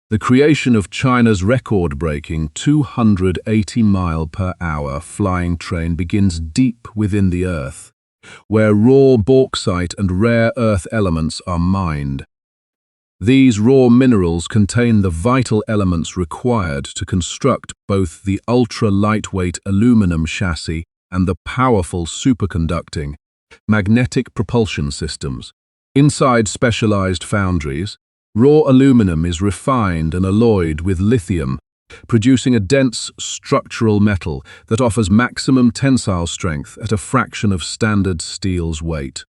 the creation of China's record-breaking 280-mile-per-hour flying train begins deep within the Earth, where raw bauxite and rare earth elements are mined. These raw minerals contain the vital elements required to construct both the ultra-lightweight aluminum chassis and the powerful superconducting magnetic propulsion systems. Inside specialized foundries, raw aluminum is refined and alloyed with lithium, producing a dense structural metal that offers maximum tensile strength at a fraction of standard steel's weight.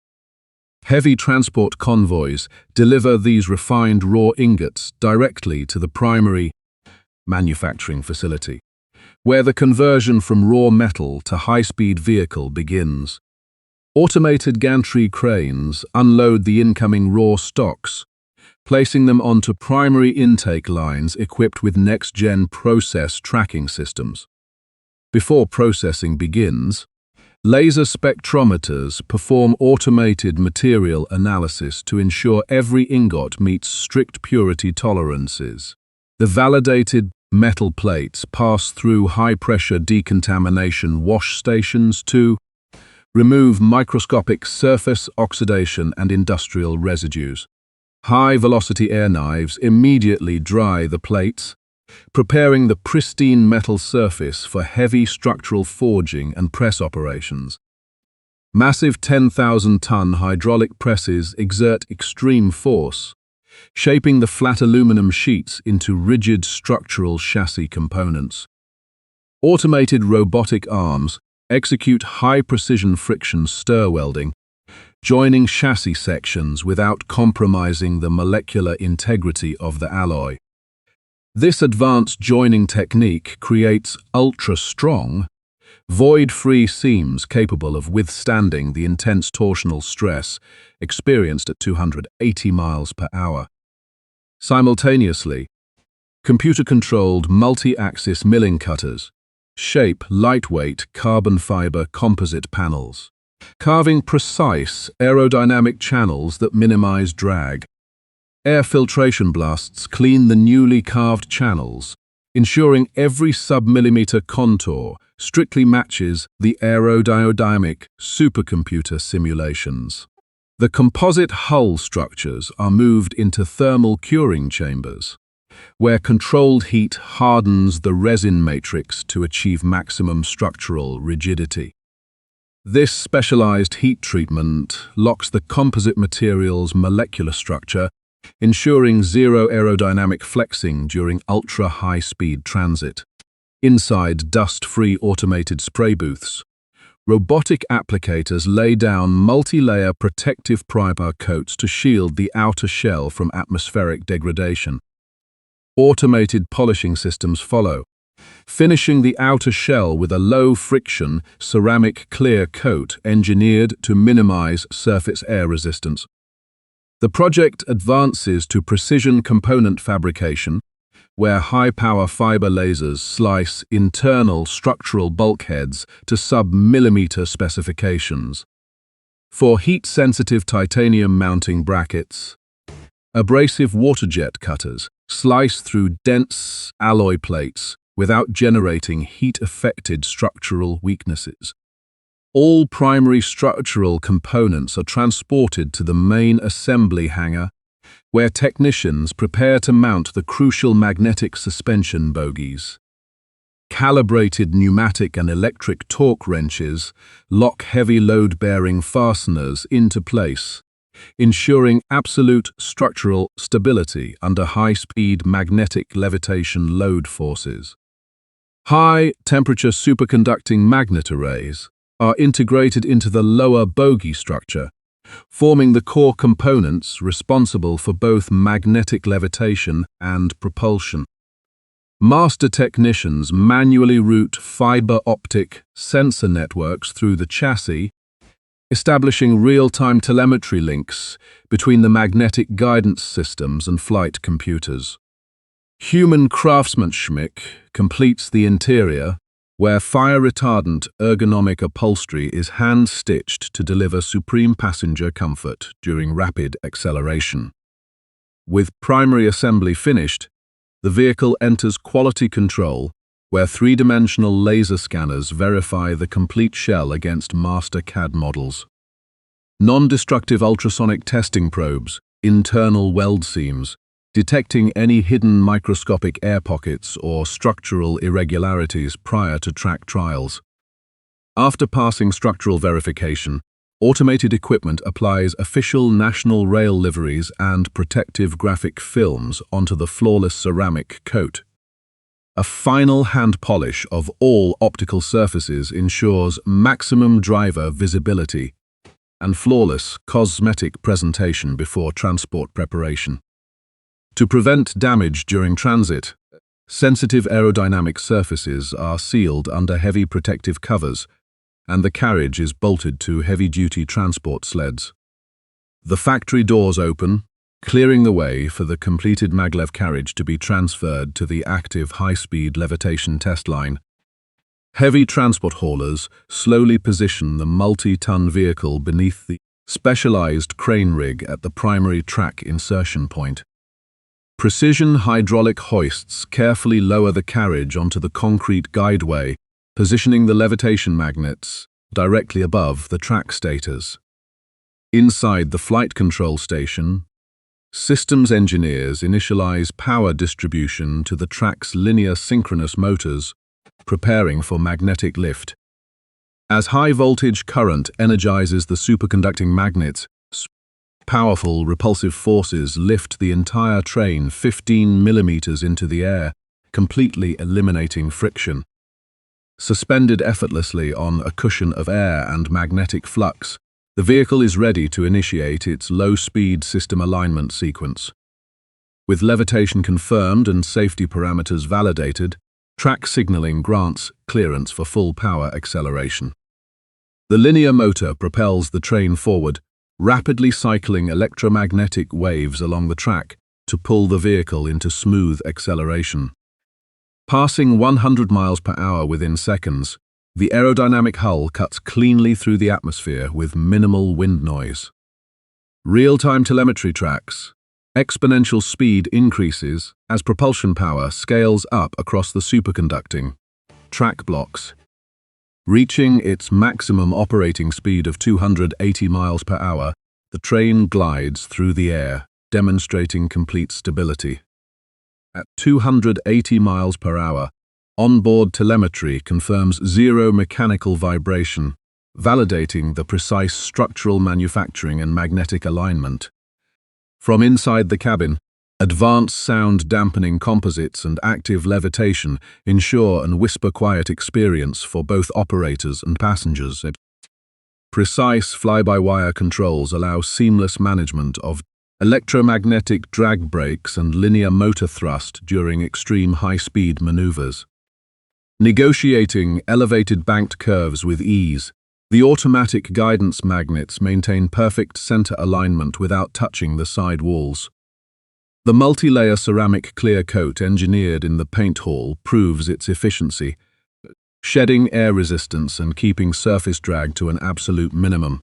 Heavy transport convoys deliver these refined raw ingots directly to the primary manufacturing facility, where the conversion from raw metal to high-speed vehicle begins. Automated gantry cranes unload the incoming raw stocks, placing them onto primary intake lines equipped with next-gen process tracking systems. Before processing begins, laser spectrometers perform automated material analysis to ensure every ingot meets strict purity tolerances. The validated metal plates pass through high-pressure decontamination wash stations to remove microscopic surface oxidation and industrial residues. High-velocity air knives immediately dry the plates, preparing the pristine metal surface for heavy structural forging and press operations. Massive 10,000-ton hydraulic presses exert extreme force, shaping the flat aluminum sheets into rigid structural chassis components. Automated robotic arms execute high-precision friction stir welding, joining chassis sections without compromising the molecular integrity of the alloy. This advanced joining technique creates ultra-strong, void-free seams capable of withstanding the intense torsional stress experienced at 280 miles per hour. Simultaneously, computer-controlled multi-axis milling cutters shape lightweight carbon fiber composite panels, carving precise aerodynamic channels that minimize drag. Air filtration blasts clean the newly carved channels, ensuring every sub-millimeter contour strictly matches the aerodynamic supercomputer simulations. The composite hull structures are moved into thermal curing chambers, where controlled heat hardens the resin matrix to achieve maximum structural rigidity. This specialized heat treatment locks the composite material's molecular structure, ensuring zero aerodynamic flexing during ultra-high-speed transit. Inside dust-free automated spray booths, robotic applicators lay down multi-layer protective primer coats to shield the outer shell from atmospheric degradation. Automated polishing systems follow, finishing the outer shell with a low-friction ceramic clear coat engineered to minimize surface air resistance. The project advances to precision component fabrication, where high-power fiber lasers slice internal structural bulkheads to sub-millimeter specifications. For heat-sensitive titanium mounting brackets, abrasive waterjet cutters slice through dense alloy plates without generating heat-affected structural weaknesses. All primary structural components are transported to the main assembly hangar, where technicians prepare to mount the crucial magnetic suspension bogies. Calibrated pneumatic and electric torque wrenches lock heavy load-bearing fasteners into place, ensuring absolute structural stability under high-speed magnetic levitation load forces. High-temperature superconducting magnet arrays are integrated into the lower bogie structure, forming the core components responsible for both magnetic levitation and propulsion. Master technicians manually route fiber optic sensor networks through the chassis, establishing real-time telemetry links between the magnetic guidance systems and flight computers. Human craftsmanship completes the interior, where fire-retardant ergonomic upholstery is hand-stitched to deliver supreme passenger comfort during rapid acceleration. With primary assembly finished, the vehicle enters quality control, where three-dimensional laser scanners verify the complete shell against master CAD models. Non-destructive ultrasonic testing probes, internal weld seams, detecting any hidden microscopic air pockets or structural irregularities prior to track trials. After passing structural verification, automated equipment applies official national rail liveries and protective graphic films onto the flawless ceramic coat. A final hand polish of all optical surfaces ensures maximum driver visibility and flawless cosmetic presentation before transport preparation. To prevent damage during transit, sensitive aerodynamic surfaces are sealed under heavy protective covers, and the carriage is bolted to heavy-duty transport sleds. The factory doors open, clearing the way for the completed maglev carriage to be transferred to the active high-speed levitation test line. Heavy transport haulers slowly position the multi-ton vehicle beneath the specialized crane rig at the primary track insertion point. Precision hydraulic hoists carefully lower the carriage onto the concrete guideway, positioning the levitation magnets directly above the track stators. Inside the flight control station, systems engineers initialize power distribution to the track's linear synchronous motors, preparing for magnetic lift. As high-voltage current energizes the superconducting magnets, powerful repulsive forces lift the entire train 15 millimeters into the air, completely eliminating friction. Suspended effortlessly on a cushion of air and magnetic flux, the vehicle is ready to initiate its low-speed system alignment sequence. With levitation confirmed and safety parameters validated, track signaling grants clearance for full power acceleration. The linear motor propels the train forward, rapidly cycling electromagnetic waves along the track to pull the vehicle into smooth acceleration. Passing 100 miles per hour within seconds, the aerodynamic hull cuts cleanly through the atmosphere with minimal wind noise. Real-time telemetry tracks exponential speed increases as propulsion power scales up across the superconducting track blocks. Reaching its maximum operating speed of 280 miles per hour, the train glides through the air, demonstrating complete stability. At 280 miles per hour, onboard telemetry confirms zero mechanical vibration, validating the precise structural manufacturing and magnetic alignment. From inside the cabin, advanced sound dampening composites and active levitation ensure an whisper-quiet experience for both operators and passengers. Precise fly-by-wire controls allow seamless management of electromagnetic drag brakes and linear motor thrust during extreme high-speed maneuvers. Negotiating elevated banked curves with ease, the automatic guidance magnets maintain perfect center alignment without touching the side walls. The multi-layer ceramic clear coat engineered in the paint hall proves its efficiency, shedding air resistance and keeping surface drag to an absolute minimum.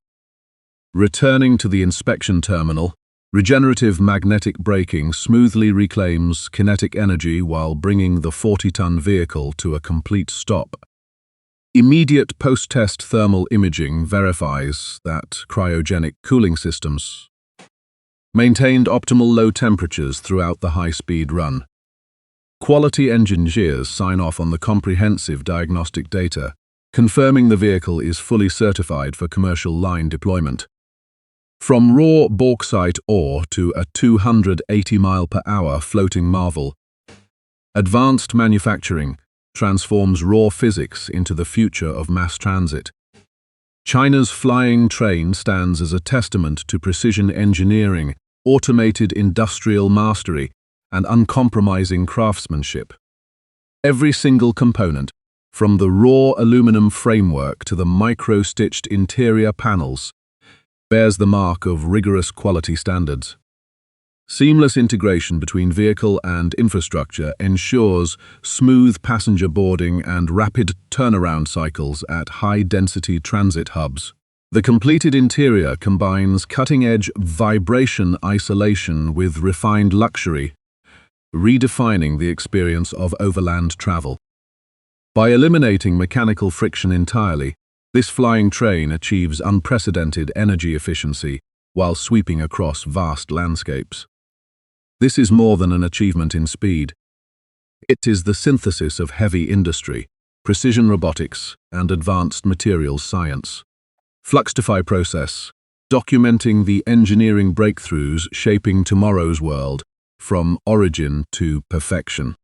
Returning to the inspection terminal, regenerative magnetic braking smoothly reclaims kinetic energy while bringing the 40-ton vehicle to a complete stop. Immediate post-test thermal imaging verifies that cryogenic cooling systems maintained optimal low temperatures throughout the high-speed run. Quality engineers sign off on the comprehensive diagnostic data, confirming the vehicle is fully certified for commercial line deployment. From raw bauxite ore to a 280 mile per hour floating marvel, advanced manufacturing transforms raw physics into the future of mass transit. China's flying train stands as a testament to precision engineering, automated industrial mastery, and uncompromising craftsmanship. Every single component, from the raw aluminum framework to the micro-stitched interior panels, bears the mark of rigorous quality standards. Seamless integration between vehicle and infrastructure ensures smooth passenger boarding and rapid turnaround cycles at high-density transit hubs. The completed interior combines cutting-edge vibration isolation with refined luxury, redefining the experience of overland travel. By eliminating mechanical friction entirely, this flying train achieves unprecedented energy efficiency while sweeping across vast landscapes. This is more than an achievement in speed. It is the synthesis of heavy industry, precision robotics, and advanced materials science. Fluxify process, documenting the engineering breakthroughs shaping tomorrow's world, from origin to perfection.